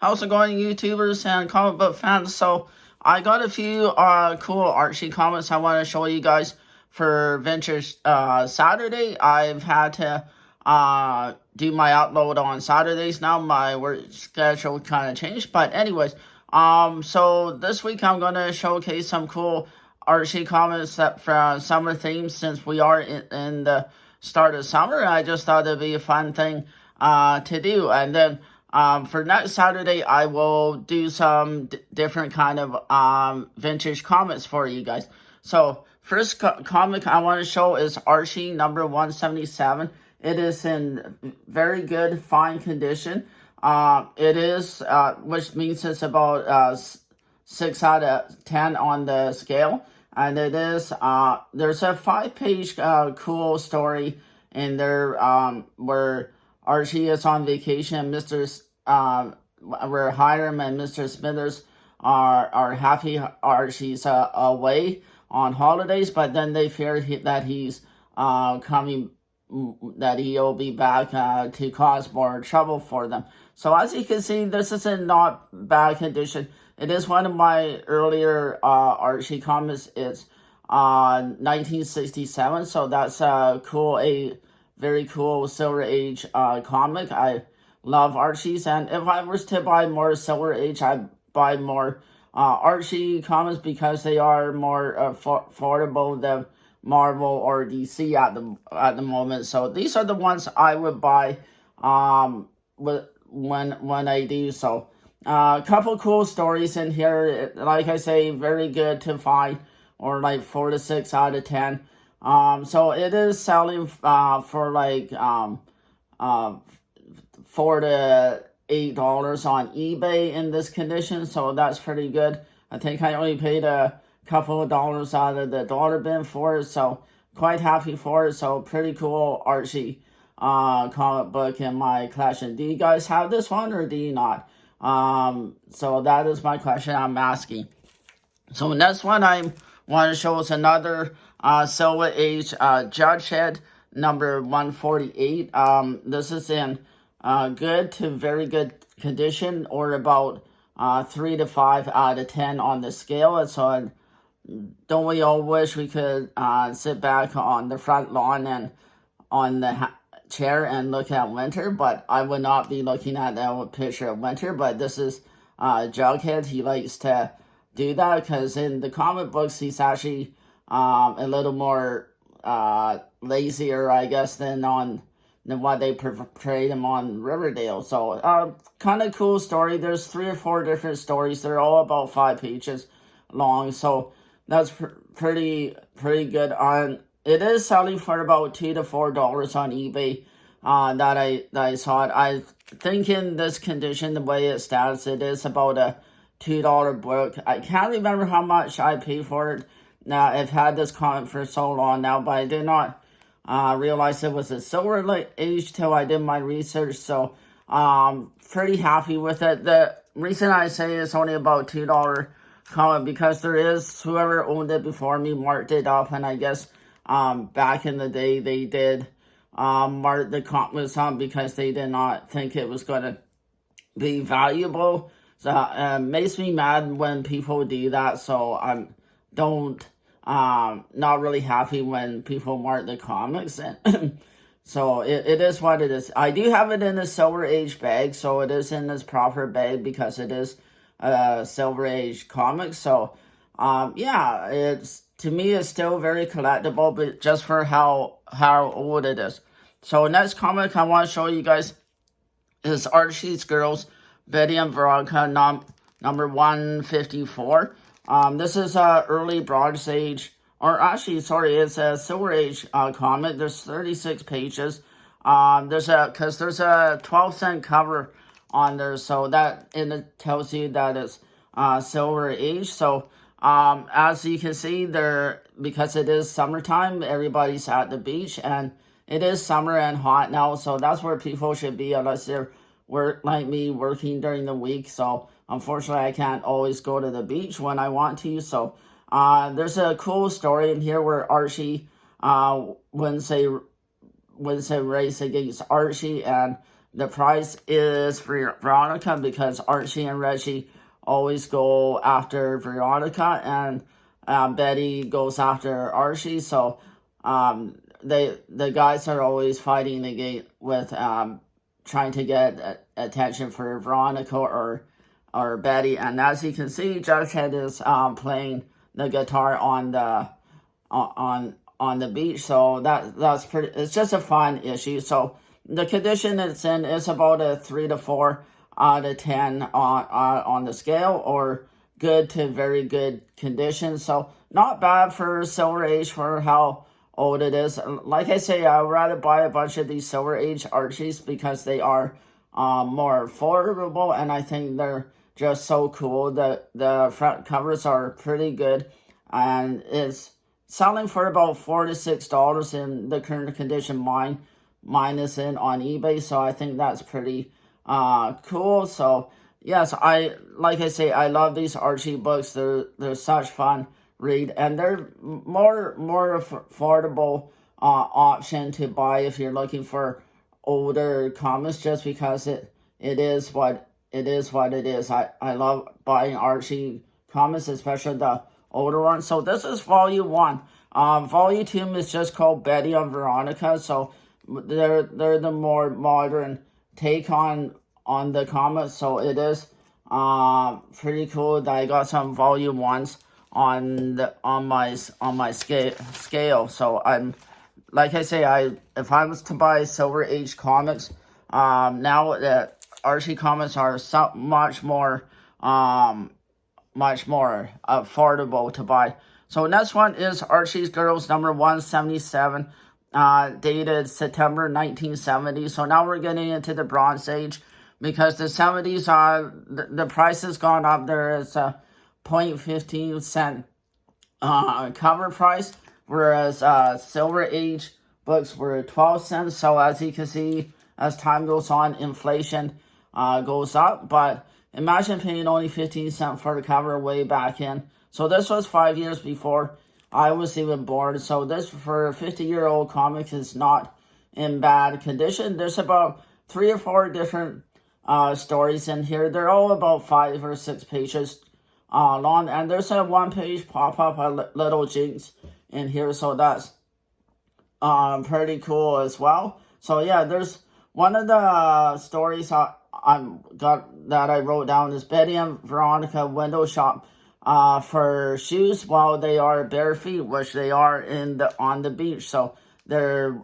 How's it going, YouTubers and comic book fans? So, I got a few cool Archie comics I want to show you guys for Vintage Saturday. I've had to do my upload on Saturdays now. My work schedule kind of changed, but anyways, so this week I'm going to showcase some cool Archie comics that for summer themes, since we are in the start of summer. I just thought it'd be a fun thing to do. And then for next Saturday, I will do some different kind of vintage comics for you guys. So first comic I want to show is Archie number 177. It is in very good, fine condition. It is, which means it's about 6 out of 10 on the scale. And it is, there's a 5-page cool story in there where Archie is on vacation. Where Hiram and Mr. Smithers are happy Archie's away on holidays, but then they fear that he's coming, that he'll be back to cause more trouble for them. So as you can see, this is in not bad condition. It is one of my earlier Archie comics. It's 1967, so that's a very cool Silver Age comic. I love Archie's, and if I was to buy more Silver Age, I'd buy more Archie comics because they are more affordable than Marvel or DC at the moment. So these are the ones I would buy when I do so. A couple cool stories in here. Like I say, very good to find, or like 4 to 6 out of 10. So it is selling for like $4 to $8 on eBay in this condition. So that's pretty good. I think I only paid a couple of dollars out of the dollar bin for it. So quite happy for it. So pretty cool Archie comic book in my collection. Do you guys have this one or do you not? So that is my question I'm asking. So next one I want to show is another Silver Age Judgehead number 148. This is in good to very good condition, or about 3 to 5 out of 10 on the scale. And so don't we all wish we could sit back on the front lawn and on the chair and look at winter, but I would not be looking at that picture of winter. But this is Jughead. He likes to do that because in the comic books he's actually a little more lazier, I guess, than what they portrayed him on Riverdale. So kind of cool story. There's 3 or 4 different stories. They're all about 5 pages long, so that's pretty good. It is selling for about $2 to $4 on eBay. That I saw it. I think in this condition, the way it stands, it is about a $2 book. I can't remember how much I paid for it. Now, I've had this comic for so long now, but I did not realize it was a Silver Age till I did my research. So, pretty happy with it. The reason I say it's only about $2 comic because there is, whoever owned it before me marked it up, and I guess back in the day they did mark the comics up because they did not think it was going to be valuable. So it makes me mad when people do that. So I'm not really happy when people mark the comics. And so it is what it is. I do have it in a Silver Age bag, so it is in this proper bag because it is a Silver Age comic. So yeah, to me it's still very collectible, but just for how old it is. So next comic I want to show you guys is Archie's Girls, Betty and Veronica, number 154. This is a early Bronze Age, or actually, sorry, it's a Silver Age comic. There's 36 pages. There's a 12-cent cover on there, so that it tells you that it's Silver Age. So as you can see there, because it is summertime, everybody's at the beach, and it is summer and hot now, so that's where people should be unless they're like me, working during the week. So unfortunately I can't always go to the beach when I want to. So there's a cool story in here where Archie wins a race against Archie, and the price is for Veronica because Archie and Reggie always go after Veronica, and Betty goes after Archie. So the guys are always fighting the game with trying to get attention for Veronica or Betty. And as you can see, Jughead is playing the guitar on the beach. So that's pretty. It's just a fun issue. So the condition it's in is about a 3 to 4 out of 10 on the scale, or good to very good condition. So not bad for Silver Age for how old it is. Like I say, I would rather buy a bunch of these Silver Age Archies because they are more affordable, and I think they're just so cool. The front covers are pretty good, and it's selling for about $4 to $6 in the current condition. Mine is in on eBay, so I think that's pretty cool. So yes, like I say, I love these Archie books. They're such fun read, and they're more affordable option to buy if you're looking for older comics, just because it is what it is. I love buying Archie comics, especially the older ones. So this is volume 1. Volume 2 is just called Betty and Veronica. So they're the more modern take on the comics. So it is pretty cool that I got some volume 1s on my scale. So I'm, like I say, if I was to buy Silver Age comics, now the Archie comics are much more affordable to buy. So next one is Archie's Girls number 177, dated September 1970. So now we're getting into the Bronze Age, because the 70s the price has gone up. There is a 0.15 cent cover price, whereas Silver Age books were 12 cents. So as you can see, as time goes on, inflation goes up. But imagine paying only 15 cents for the cover way back in. So this was 5 years before I was even born. So this, for a 50-year-old comic, is not in bad condition. There's about 3 or 4 different stories in here. They're all about 5 or 6 pages long, and there's a 1-page pop-up, a little Jinx in here, so that's pretty cool as well. So yeah, there's one of the stories I wrote down is Betty and Veronica window shop for shoes while they are bare feet, which they are on the beach. So they're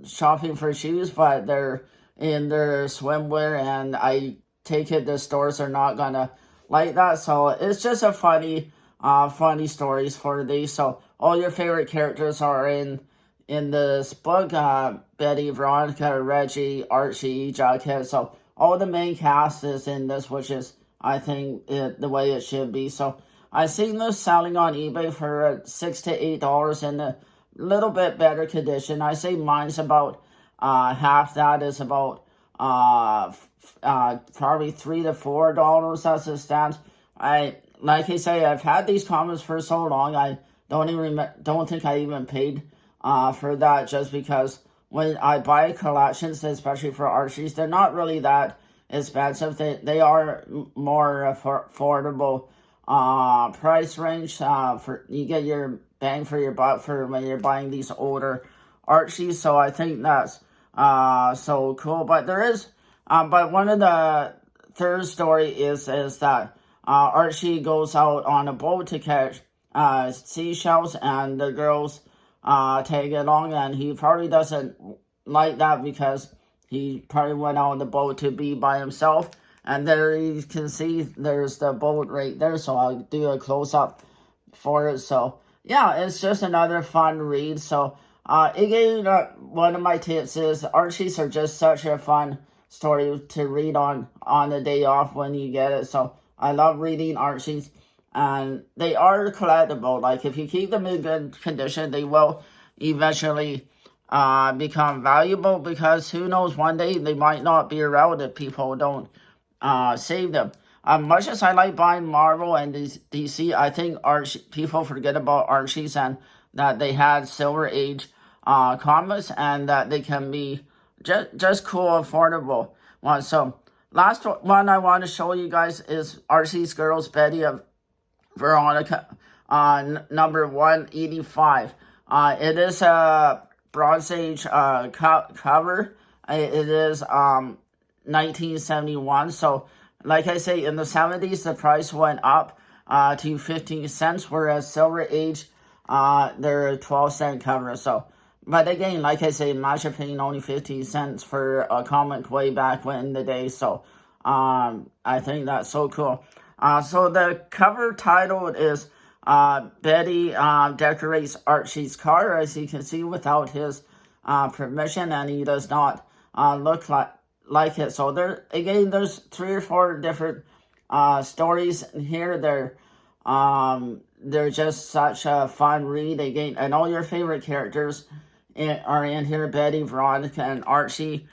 shopping for shoes, but they're in their swimwear, and I take it the stores are not gonna like that. So it's just a funny stories for these. So all your favorite characters are in this book: Betty, Veronica, Reggie, Archie, Jughead. So all the main cast is in this, which is, I think, the way it should be. So I've seen this selling on eBay for $6 to $8 in a little bit better condition. I say mine's about half that, is about probably $3 to $4 as it stands. Like I say, I've had these comics for so long, I don't think I even paid for that, just because when I buy collections, especially for Archies, they're not really that expensive. They are more affordable price range. For you get your bang for your buck for when you're buying these older Archies. So I think that's so cool. But there is but one of the third story is that Archie goes out on a boat to catch seashells, and the girls tag along, and he probably doesn't like that because he probably went out on the boat to be by himself. And there you can see there's the boat right there, so I'll do a close-up for it. So yeah, it's just another fun read. So again, one of my tips is Archies are just such a fun story to read on the day off when you get it. So I love reading Archies, and they are collectible. Like, if you keep them in good condition, they will eventually become valuable, because who knows, one day they might not be around if people don't save them. Much as I like buying Marvel and DC, I think people forget about Archies, and that they had Silver Age comics, and that they can be just cool, affordable. one. So last one I want to show you guys is Archie's Girls Betty of Veronica on number 185. It is a Bronze Age cover. It is 1971. So like I say, in the 70s, the price went up to 15 cents, whereas Silver Age, they're a 12-cent cover. So, but again, like I say, in my opinion, only 15 cents for a comic way back in the day. So, I think that's so cool. So the cover title is Betty decorates Archie's car, as you can see, without his permission, and he does not look like it. So there's 3 or 4 different stories here. They're just such a fun read. Again, and all your favorite characters are in here: Betty, Veronica, and Archie,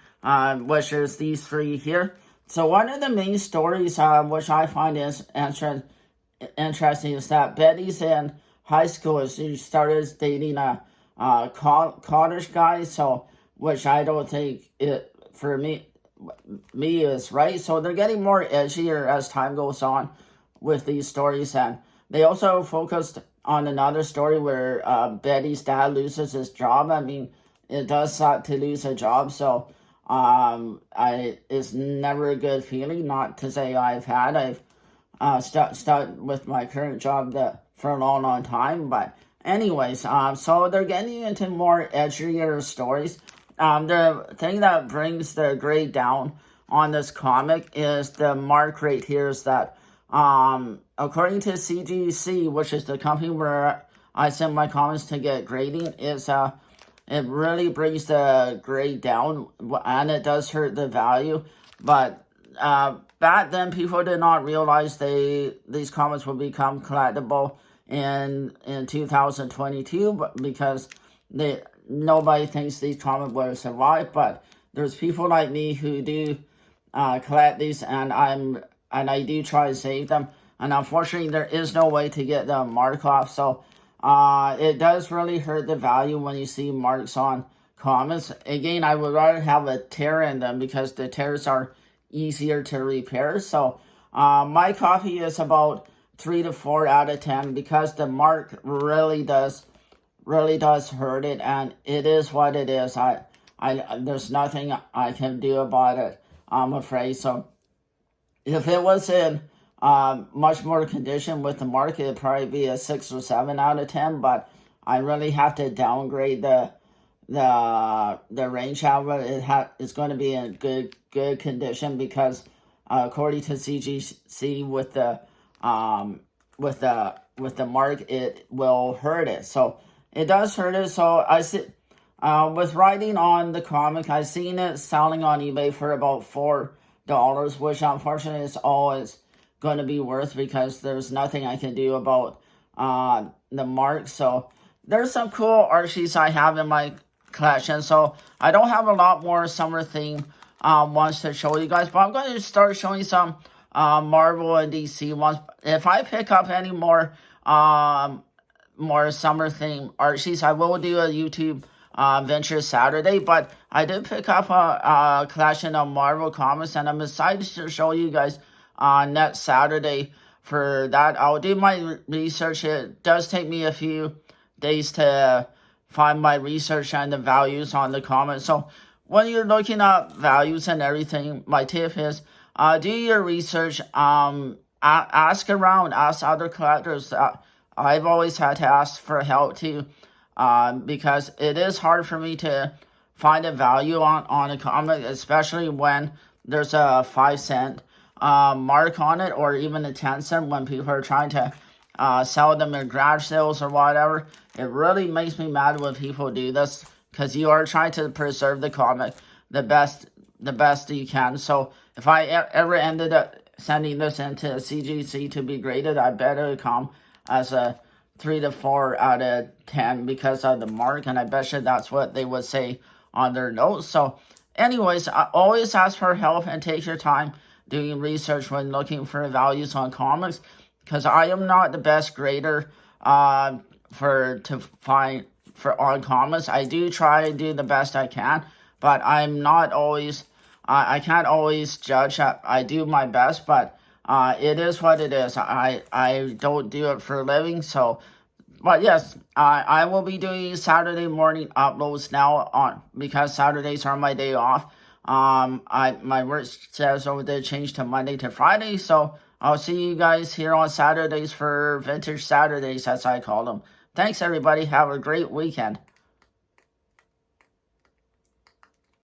which is these 3 here. So one of the main stories, which I find is interesting, is that Betty's in high school. She started dating a college guy, so which I don't think it for me is right. So they're getting more edgier as time goes on with these stories, and they also focused on another story where Betty's dad loses his job. I mean, it does suck to lose a job, so it's never a good feeling. Not to say I've stuck with my current job for a long time, but anyways, so they're getting into more edgier stories. The thing that brings the grade down on this comic is the mark right here. Is that according to CGC, which is the company where I send my comments to get grading, it really brings the grade down, and it does hurt the value. But back then, people did not realize these comics would become collectible in 2022, but because nobody thinks these comics will survive. But there's people like me who do collect these, and I do try to save them. And unfortunately, there is no way to get them mark off. So it does really hurt the value when you see marks on comics. Again, I would rather have a tear in them because the tears are easier to repair. So my copy is about 3 to 4 out of 10 because the mark really does hurt it, and it is what it is. There's nothing I can do about it, I'm afraid. So if it was in much more condition with the mark, it'd probably be a 6 or 7 out of 10, but I really have to downgrade the range of it. It's going to be in good condition because according to CGC, with the mark, it will hurt it. So it does hurt it. So I see with writing on the comic, I've seen it selling on eBay for about $4, which unfortunately is always going to be worth because there's nothing I can do about the mark. So there's some cool Archies I have in my collection. So I don't have a lot more summer theme ones to show you guys, but I'm going to start showing some Marvel and DC ones. If I pick up any more summer theme Archies, I will do a YouTube Venture Saturday, but I did pick up a collection of Marvel comics, and I'm excited to show you guys next Saturday for that. I'll do my research. It does take me a few days to find my research and the values on the comics. So when you're looking at values and everything, my tip is do your research. Ask around, ask other collectors. I've always had to ask for help too, because it is hard for me to find a value on a comic, especially when there's a 5-cent mark on it, or even a 10-cent when people are trying to sell them in garage sales or whatever. It really makes me mad when people do this, because you are trying to preserve the comic the best you can. So if I ever ended up sending this into CGC to be graded, I bet it would come as a 3 to 4 out of 10 because of the mark, and I bet you that's what they would say on their notes. So anyways, I always ask for help and take your time doing research when looking for values on comics, because I am not the best grader on comics. I do try to do the best I can, but I'm not always I can't always judge. I do my best, but it is what it is. I don't do it for a living, so. But yes, I will be doing Saturday morning uploads now on because Saturdays are my day off. My work schedule did change to Monday to Friday, so I'll see you guys here on Saturdays for Vintage Saturdays, as I call them. Thanks, everybody. Have a great weekend.